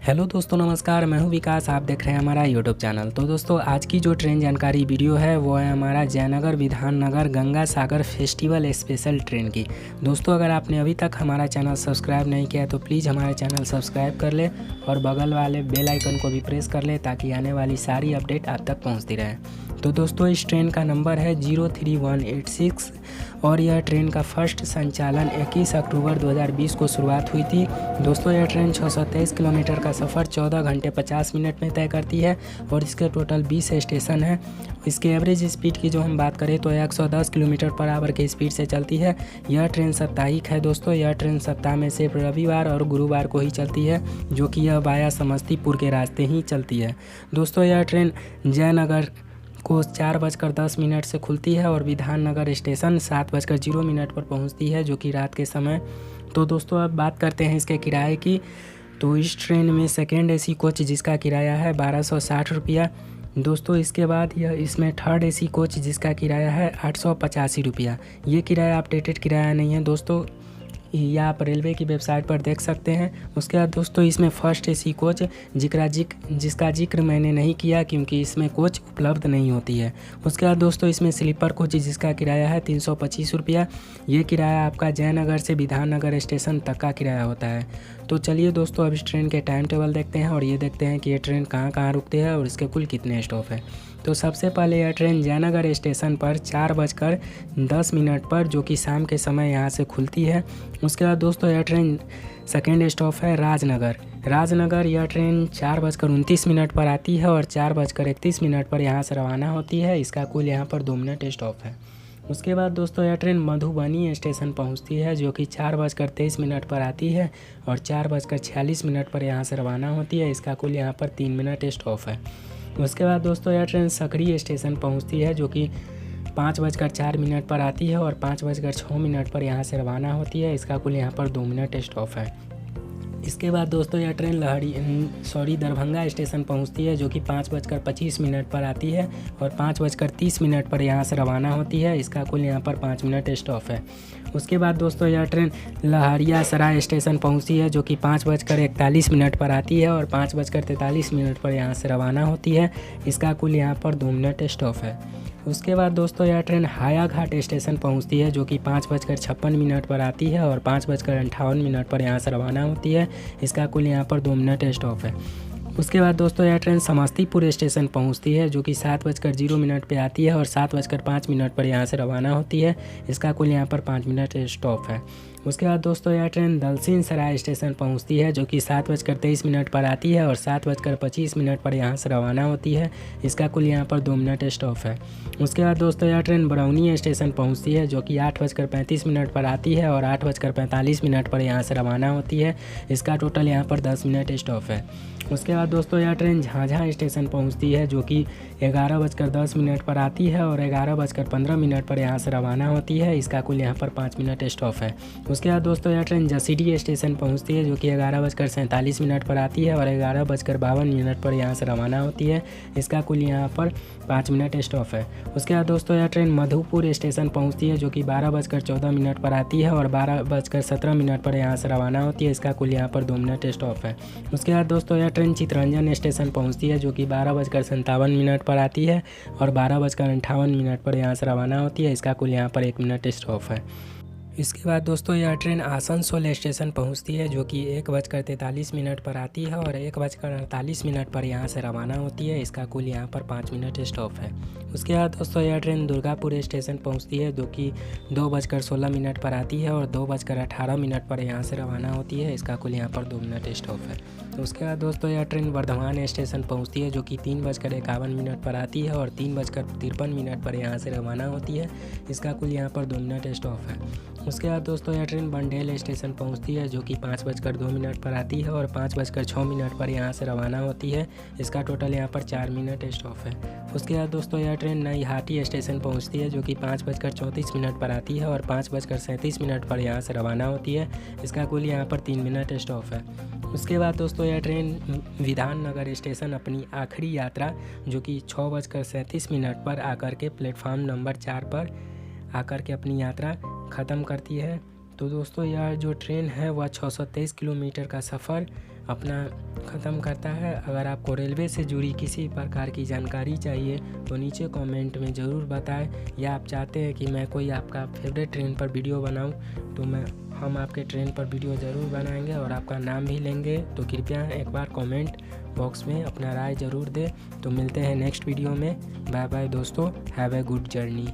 Hello दोस्तों, नमस्कार। मैं हूं विकास, आप देख रहे हैं हमारा यूट्यूब चैनल। तो दोस्तों, आज की जो ट्रेन जानकारी वीडियो है वो है हमारा Jaynagar Bidhannagar Ganga Sagar festival special train की। दोस्तों, अगर आपने अभी तक हमारा चैनल सब्सक्राइब नहीं किया है तो प्लीज़ हमारे चैनल सब्सक्राइब कर ले और बगल वाले बेल आइकन को भी प्रेस कर ले ताकि आने वाली सारी अपडेट आप तक पहुँचती रहे। तो दोस्तों, इस ट्रेन का नंबर है 03186 और यह ट्रेन का फर्स्ट संचालन 21 अक्टूबर 2020 को शुरुआत हुई थी। दोस्तों, यह ट्रेन 623 किलोमीटर का सफ़र 14 घंटे 50 मिनट में तय करती है और इसके टोटल 20 स्टेशन हैं। इसके एवरेज स्पीड की जो हम बात करें तो 110 किलोमीटर पर आवर की स्पीड से चलती है। यह ट्रेन साप्ताहिक है। दोस्तों, यह ट्रेन सप्ताह में सिर्फ रविवार और गुरुवार को ही चलती है, जो कि यह वाया समस्तीपुर के रास्ते ही चलती है। दोस्तों, यह ट्रेन जयनगर को 4:10 से खुलती है और विधाननगर स्टेशन 7:0 पर पहुंचती है, जो कि रात के समय। तो दोस्तों, अब बात करते हैं इसके किराए की। तो इस ट्रेन में सेकेंड एसी कोच जिसका किराया है 1260 रुपया। दोस्तों, इसके बाद इसमें थर्ड एसी कोच जिसका किराया है 885 रुपया। ये किराया अपडेटेड किराया नहीं है दोस्तों, ये आप रेलवे की वेबसाइट पर देख सकते हैं। उसके बाद दोस्तों, इसमें फर्स्ट एसी कोच जिसका जिक्र मैंने नहीं किया क्योंकि इसमें कोच उपलब्ध नहीं होती है। उसके बाद दोस्तों, इसमें स्लीपर कोच जिसका किराया है 325 रुपया। ये किराया आपका जयनगर से विधाननगर स्टेशन तक का किराया होता है। तो चलिए दोस्तों, अब इस ट्रेन के टाइम टेबल देखते हैं और ये देखते हैं कि ये ट्रेन कहाँ कहाँ रुकती है और इसके कुल कितने स्टॉप है। तो सबसे पहले यह ट्रेन जयनगर स्टेशन पर 4:10 पर, जो कि शाम के समय यहाँ से खुलती है। उसके बाद दोस्तों, यह ट्रेन सेकेंड स्टॉप है राजनगर। यह ट्रेन 4:29 पर आती है और 4:31 पर यहाँ से रवाना होती है। इसका कुल यहाँ पर 2 मिनट स्टॉप है। उसके बाद दोस्तों, यह ट्रेन मधुबनी स्टेशन पहुंचती है, जो कि 4:23 पर आती है और 4:46 पर यहाँ से रवाना होती है। इसका कुल यहाँ पर 3 मिनट स्टॉप है। उसके बाद दोस्तों, यह ट्रेन सकरी स्टेशन पहुंचती है, जो कि 5:04 पर आती है और 5:06 पर यहाँ से रवाना होती है। इसका कुल यहाँ पर 2 मिनट स्टॉप है। इसके बाद दोस्तों, यह ट्रेन दरभंगा स्टेशन पहुंचती है, जो कि 5:25 पर आती है और 5:30 पर यहाँ से रवाना होती है। इसका कुल यहाँ पर 5 मिनट स्टॉप है। उसके बाद दोस्तों, यह ट्रेन लहरियासराय स्टेशन पहुंचती है, जो कि 5:41 पर आती है और 5:43 पर यहाँ से रवाना होती है। इसका कुल यहाँ पर 2 मिनट स्टॉप है। उसके बाद दोस्तों, यह ट्रेन हायाघाट स्टेशन पहुंचती है, जो कि 5:56 पर आती है और 5:58 पर यहाँ से रवाना होती है। इसका कुल यहाँ पर 2 मिनट स्टॉप है। उसके बाद दोस्तों, यह ट्रेन समस्तीपुर स्टेशन पहुंचती है, जो कि 7:0 पे आती है और 7:05 पर यहाँ से रवाना होती है। इसका कुल यहाँ पर 5 मिनट स्टॉप है। उसके बाद दोस्तों, यह ट्रेन दलसिंह सराय स्टेशन पहुंचती है, जो कि 7:23 पर आती है और 7:25 पर यहाँ से रवाना होती है। इसका कुल यहाँ पर 2 मिनट स्टॉप है। उसके बाद दोस्तों, यह ट्रेन बरौनी स्टेशन पहुंचती है, जो कि 8:35 पर आती है और 8:45 पर यहाँ से रवाना होती है। इसका टोटल यहाँ पर 10 मिनट स्टॉप है। उसके बाद दोस्तों, यह ट्रेन झाझा स्टेशन पहुंचती है, जो कि 11:10 पर आती है और 11:15 पर यहाँ से रवाना होती है। इसका कुल यहाँ पर 5 मिनट स्टॉप है। उसके बाद दोस्तों, यह ट्रेन जसीडीह स्टेशन पहुंचती है, जो कि 11:47 पर आती है और 11:52 पर यहाँ से रवाना होती है। इसका कुल यहाँ पर 5 मिनट स्टॉप है। उसके बाद दोस्तों, यह ट्रेन मधुपुर स्टेशन पहुंचती है, जो कि 12:14 पर आती है और 12:17 पर यहाँ से रवाना होती है। इसका कुल यहाँ पर 2 मिनट स्टॉप है। उसके बाद दोस्तों, यह ट्रेन चितरंजन स्टेशन पहुंचती है, जो कि 12:57 पर आती है और 12:58 पर यहाँ से रवाना होती है। इसका कुल यहाँ पर 1 मिनट स्टॉप है। इसके बाद दोस्तों, यह ट्रेन आसनसोल स्टेशन पहुंचती है, जो कि 1:43 पर आती है और 1:48 पर यहाँ से रवाना होती है। इसका कुल यहाँ पर 5 मिनट स्टॉप है। उसके बाद दोस्तों, यह ट्रेन दुर्गापुर स्टेशन पहुंचती है, जो कि 2:16 पर आती है और 2:18 पर यहाँ से रवाना होती है। इसका कुल यहाँ पर 2 मिनट स्टॉप है। उसके बाद दोस्तों, यह ट्रेन वर्धमान स्टेशन पहुंचती है, जो कि 3:51 पर आती है और 3:53 पर यहाँ से रवाना होती है। इसका कुल यहाँ पर 2 मिनट स्टॉप है। उसके बाद दोस्तों, यह ट्रेन बंडेल स्टेशन पहुंचती है, जो कि 5:02 पर आती है और 5:06 पर यहाँ से रवाना होती है। इसका टोटल यहाँ पर 4 मिनट स्टॉप है। उसके बाद दोस्तों, यह ट्रेन नईहाटी स्टेशन पहुंचती है, जो कि 5:34 पर आती है और 5:37 पर यहाँ से रवाना होती है। इसका कुल यहाँ पर 3 मिनट स्टॉप है। उसके बाद दोस्तों, यह ट्रेन विधाननगर स्टेशन अपनी आखिरी यात्रा, जो कि 6:37 पर आकर के प्लेटफार्म नंबर 4 पर आकर के अपनी यात्रा ख़त्म करती है। तो दोस्तों, यह जो ट्रेन है वह 623 किलोमीटर का सफ़र अपना ख़त्म करता है। अगर आपको रेलवे से जुड़ी किसी प्रकार की जानकारी चाहिए तो नीचे कमेंट में ज़रूर बताएं, या आप चाहते हैं कि मैं कोई आपका फेवरेट ट्रेन पर वीडियो बनाऊं तो हम आपके ट्रेन पर वीडियो ज़रूर बनाएंगे और आपका नाम भी लेंगे। तो कृपया एक बार कमेंट बॉक्स में अपना राय ज़रूर दें। तो मिलते हैं नेक्स्ट वीडियो में। बाय बाय दोस्तों, हैव ए गुड जर्नी।